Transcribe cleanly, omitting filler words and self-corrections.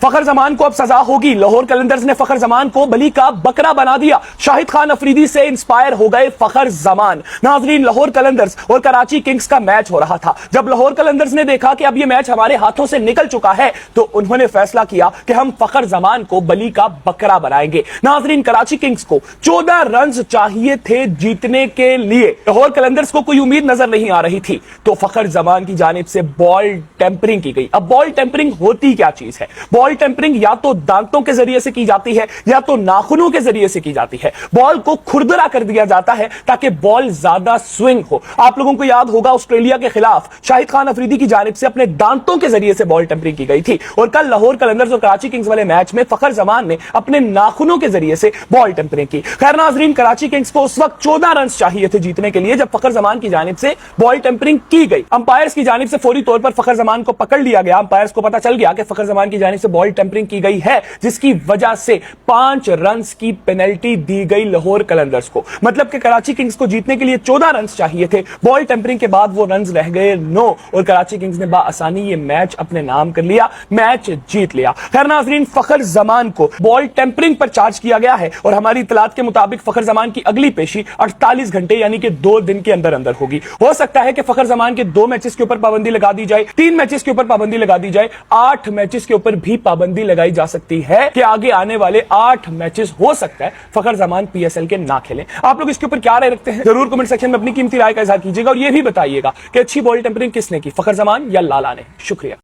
फखर जमान को अब सजा होगी। लाहौर कलंदर्स ने फखर जमान को बली का बकरा बना दिया। शाहिद खान अफरीदी से इंस्पायर हो गए फखर जमान। नाजरीन, लाहौर कलंदर्स और कराची किंग्स का मैच हो रहा था। जब लाहौर कलंदर्स ने देखा कि अब यह मैच हमारे हाथों से निकल चुका है तो उन्होंने फैसला किया कि हम फखर जमान को बली का बकरा बनाएंगे। नाजरीन, कराची किंग्स को 14 रन चाहिए थे जीतने के लिए। लाहौर कलंदर्स को कोई उम्मीद नजर नहीं आ रही थी तो फखर जमान की जानिब से बॉल टेंपरिंग की गई। अब बॉल टेंपरिंग होती क्या चीज है? बॉल टेंपरिंग या तो दांतों के जरिए से की जाती है या तो नाखूनों के जरिए से की जाती है। बॉल को खुरदरा कर दिया जाता है ताकि बॉल ज्यादा स्विंग हो। आप लोगों को याद होगा ऑस्ट्रेलिया के खिलाफ शाहिद खान अफरीदी की जानिब से अपने दांतों के जरिए से बॉल टेंपरिंग की गई थी और कल लाहौर कलंदर्स और कराची किंग्स वाले मैच में फखर जमान ने अपने नाखूनों के जरिए से बॉल टेंपरिंग की। खैर नाजरीन, कराची किंग्स को उस वक्त 14 रन चाहिए थे जीतने के लिए जब फखर जमान की जानिब से बॉल टेंपरिंग की गई। अंपायर्स की जानिब से फौरी तौर पर फखर जमान को पकड़ लिया गया। अंपायर्स को पता चल गया कि फखर जमान की जानिब से बॉल टेंपरिंग की गई है, जिसकी वजह से 5 रन की पेनल्टी दी गई लाहौर कलंदर्स को। मतलब कि कराची किंग्स को जीतने के लिए 14 रन चाहिए थे। बॉल टेंपरिंग के बाद वो रन रह गए 9 और कराची किंग्स ने बाआसानी ये मैच अपने नाम कर लिया, मैच जीत लिया। खैर नाजरीन, फखर जमान को बॉल टेंपरिंग पर चार्ज किया गया है और हमारी इतलात के मुताबिक फखर जमान की अगली पेशी 48 घंटे यानी कि 2 दिन के अंदर अंदर होगी। हो सकता है कि फखर जमान के 2 मैचेस के ऊपर पाबंदी लगा दी जाए, 3 मैचेस के ऊपर पाबंदी लगा दी जाए, 8 मैचेस के ऊपर भी पाबंदी लगाई जा सकती है कि आगे आने वाले 8 मैचेस हो सकता है फखर जमान पीएसएल के ना खेलें। आप लोग इसके ऊपर क्या राय रखते हैं? जरूर कमेंट सेक्शन में अपनी कीमती राय का इजहार कीजिएगा और यह भी बताइएगा कि अच्छी बॉल टेंपरिंग किसने की, फखर जमान या लाला ने। शुक्रिया।